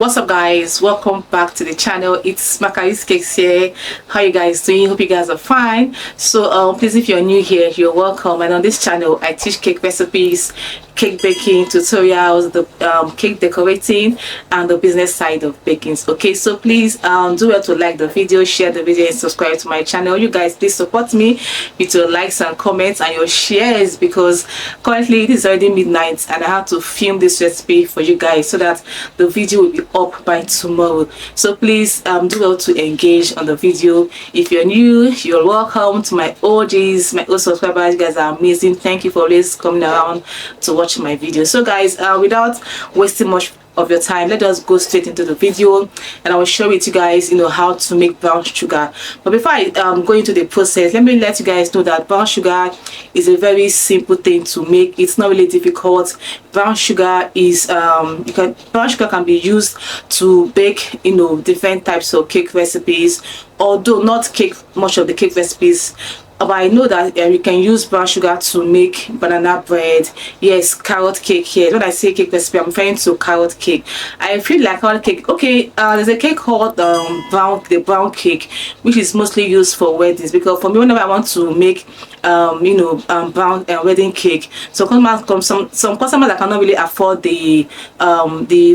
What's up, guys? Welcome back to the channel. It's Macari's Cakes here. How you guys doing? Hope you guys are fine. So please, if you're new here, you're welcome. And on this channel I teach cake recipes, cake baking tutorials, the cake decorating, and the business side of baking. Okay, so please do well to like the video, share the video, and subscribe to my channel. You guys, please support me with your likes and comments and your shares, because currently it is already midnight and I have to film this recipe for you guys so that the video will be up by tomorrow. So please do well to engage on the video. If you're new, you're welcome. To my OGs, my old subscribers, you guys are amazing. Thank you for always coming around to watch my videos. So guys, without wasting much of your time, let us go straight into the video and I will show it to you guys, how to make brown sugar. But before I go into the process, let me let you guys know that brown sugar is a very simple thing to make. It's not really difficult. Brown sugar is brown sugar can be used to bake different types of cake recipes, although not cake much of the cake recipes. But I know that you can use brown sugar to make banana bread. Yes, carrot cake here. When I say cake recipe, I'm referring to carrot cake. I feel like carrot cake. Okay, there's a cake called the brown cake, which is mostly used for weddings. Because for me, whenever I want to make brown wedding cake, so some customers that cannot really afford the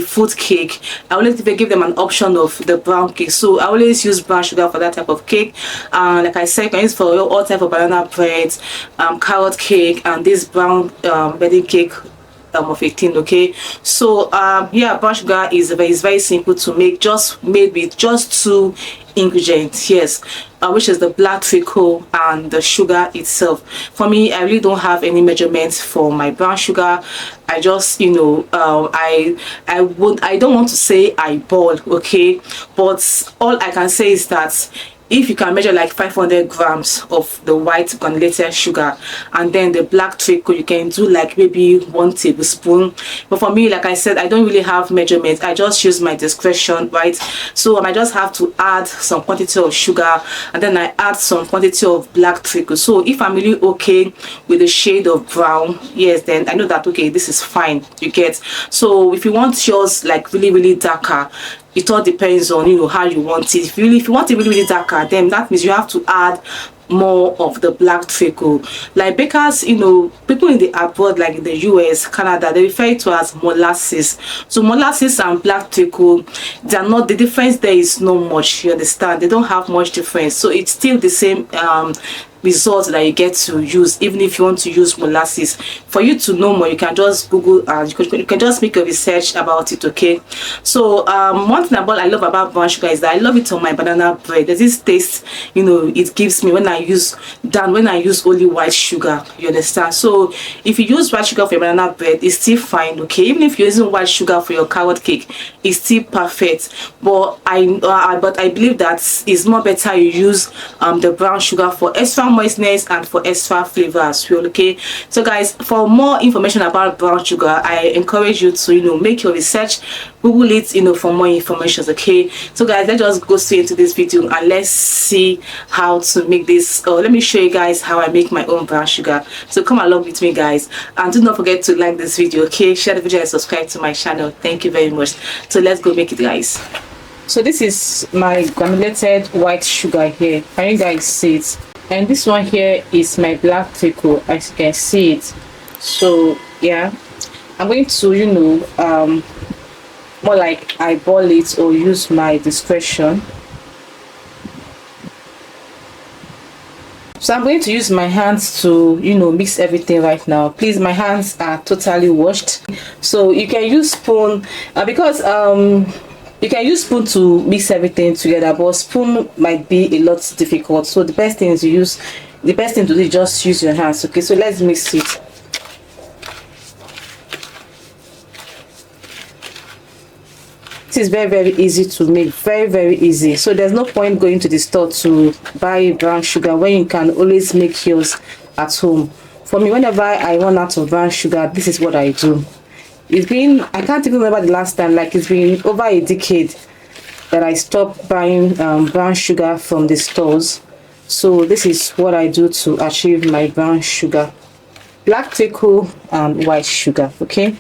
fruit cake, I always give them an option of the brown cake. So I always use brown sugar for that type of cake. Like I said, you can use for all type of banana bread, carrot cake, and this brown wedding cake of 18. Okay, so yeah, brown sugar is very simple to make, just made with just two ingredients. Yes, which is the black treacle and the sugar itself. For me, I really don't have any measurements for my brown sugar. I just I don't want to say eyeball, okay, but all I can say is that if you can measure like 500 grams of the white granulated sugar, and then the black treacle, you can do like maybe 1 tablespoon. But for me, like I said, I don't really have measurements. I just use my discretion, right? So I just have to add some quantity of sugar, and then I add some quantity of black treacle. So if I'm really okay with the shade of brown, yes, then I know that okay, this is fine, you get. So if you want yours like really darker, it all depends on how you want it. If you want it really darker, then that means you have to add more of the black treacle. Like bakers, people in the abroad, like in the US, Canada, they refer it to as molasses. So molasses and black treacle, they are not, the difference there is not much, you understand. They don't have much difference, so it's still the same result that you get to use, even if you want to use molasses. For you to know more, you can just Google and you can just make a research about it. Okay, so one thing I love about brown sugar is that I love it on my banana bread. There's this taste it gives me when I use only white sugar, you understand. So if you use white sugar for your banana bread, it's still fine, okay. Even if you're using white sugar for your carrot cake, it's still perfect. But I believe that it's more better you use the brown sugar for extra moistness and for extra flavor as well. Okay, so guys, for more information about brown sugar, I encourage you to make your research, Google it for more information. Okay, so guys, let's just go straight into this video and let's see how to make this. Let me show you guys how I make my own brown sugar. So come along with me, guys, and do not forget to like this video, okay, share the video and subscribe to my channel. Thank you very much. So let's go make it, guys. So this is my granulated white sugar here. Can you guys see it? And this one here is my black treacle, as you can see it. So yeah, I'm going to more like eyeball it or use my discretion. So I'm going to use my hands to mix everything right now. Please, my hands are totally washed. So you can use spoon, because you can use spoon to mix everything together, but spoon might be a lot difficult. So the best thing to do is just use your hands. Okay, so let's mix it. This is very easy to make, very easy. So there's no point going to the store to buy brown sugar when you can always make yours at home. For me, whenever I run out of brown sugar, this is what I do. It's been, I can't even remember the last time, like it's been over a decade that I stopped buying brown sugar from the stores. So this is what I do to achieve my brown sugar: black treacle and white sugar. Okay,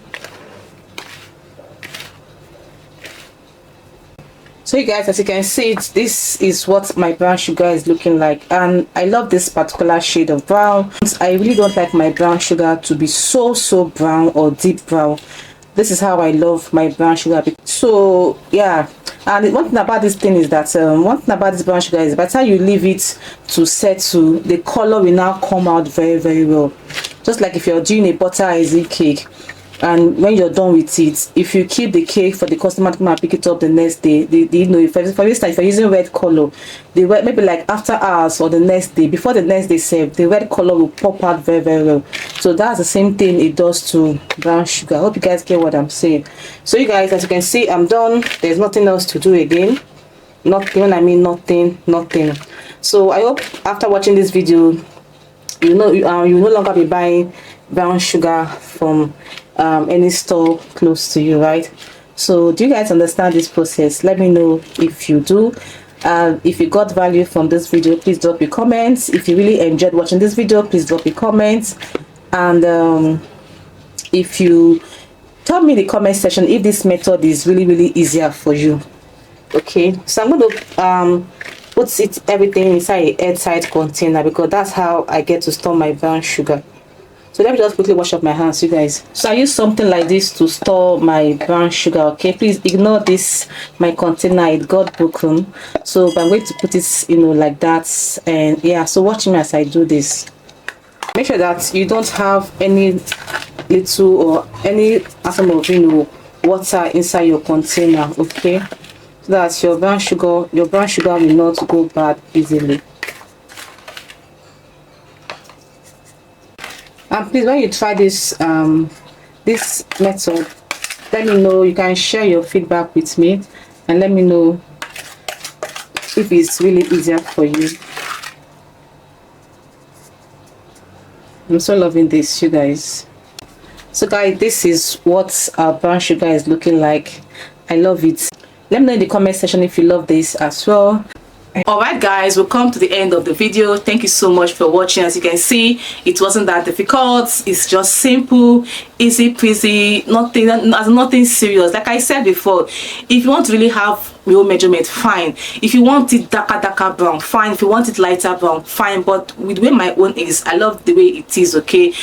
So you guys, as you can see, this is what my brown sugar is looking like, and I love this particular shade of brown. I really don't like my brown sugar to be so brown or deep brown. This is how I love my brown sugar. So yeah, and one thing about this thing is that one thing about this brown sugar is by the time you leave it to settle, the color will now come out very well, just like if you're doing a butter icy cake. And when you're done with it, if you keep the cake for the customer to come and pick it up the next day, you know, for instance, if you're using red color, the red, maybe like after hours or the next day, before the next day serve, the red color will pop out very well. So that's the same thing it does to brown sugar. I hope you guys get what I'm saying. So you guys, as you can see, I'm done. There's nothing else to do again. Nothing, when I mean nothing. So I hope after watching this video, you know, you will no longer be buying brown sugar from any store close to you, right? So do you guys understand this process? Let me know if you do. If you got value from this video, please drop your comments. If you really enjoyed watching this video, please drop your comments. And if you tell me in the comment section if this method is really easier for you. Okay, so I'm going to put everything inside an airtight container, because that's how I get to store my brown sugar. So let me just quickly wash up my hands, you guys. So I use something like this to store my brown sugar. Okay, please ignore this, my container, it got broken. So I'm going to put it, you know, like that. And yeah, so watch me as I do this. Make sure that you don't have any little or any atom of, you know, water inside your container. Okay, so that your brown sugar will not go bad easily. And please, when you try this this method, let me know. You can share your feedback with me and let me know if it's really easier for you. I'm so loving this, you guys. So guys, this is what our brown sugar is looking like. I love it. Let me know in the comment section if you love this as well. Alright guys, we'll come to the end of the video. Thank you so much for watching. As you can see, it wasn't that difficult. It's just simple, easy peasy, nothing serious. Like I said before, if you want to really have real measurement, fine. If you want it darker brown, fine. If you want it lighter brown, fine. But with the way my own is, I love the way it is. Okay,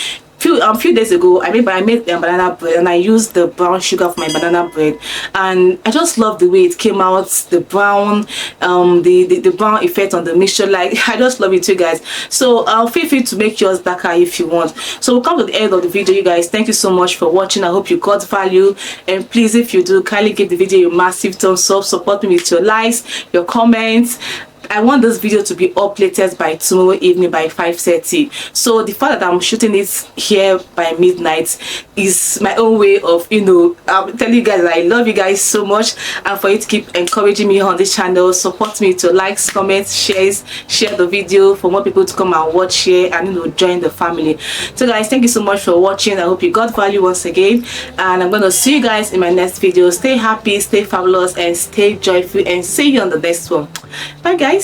few days ago I made banana bread, and I used the brown sugar for my banana bread, and I just love the way it came out, the brown the brown effect on the mixture. Like, I just love it too, guys. So feel free to make yours darker if you want. So we'll come to the end of the video, you guys. Thank you so much for watching. I hope you got value, and please, if you do, kindly give the video a massive thumbs up. Support me with your likes, your comments. I want this video to be up latest by tomorrow evening by 5:30. So the fact that I'm shooting it here by midnight is my own way of, you know, telling you guys that I love you guys so much, and for you to keep encouraging me on this channel. Support me to likes, comments, shares, share the video for more people to come and watch here and, you know, join the family. So guys, thank you so much for watching. I hope you got value once again, and I'm going to see you guys in my next video. Stay happy, stay fabulous, and stay joyful, and see you on the next one. Bye guys.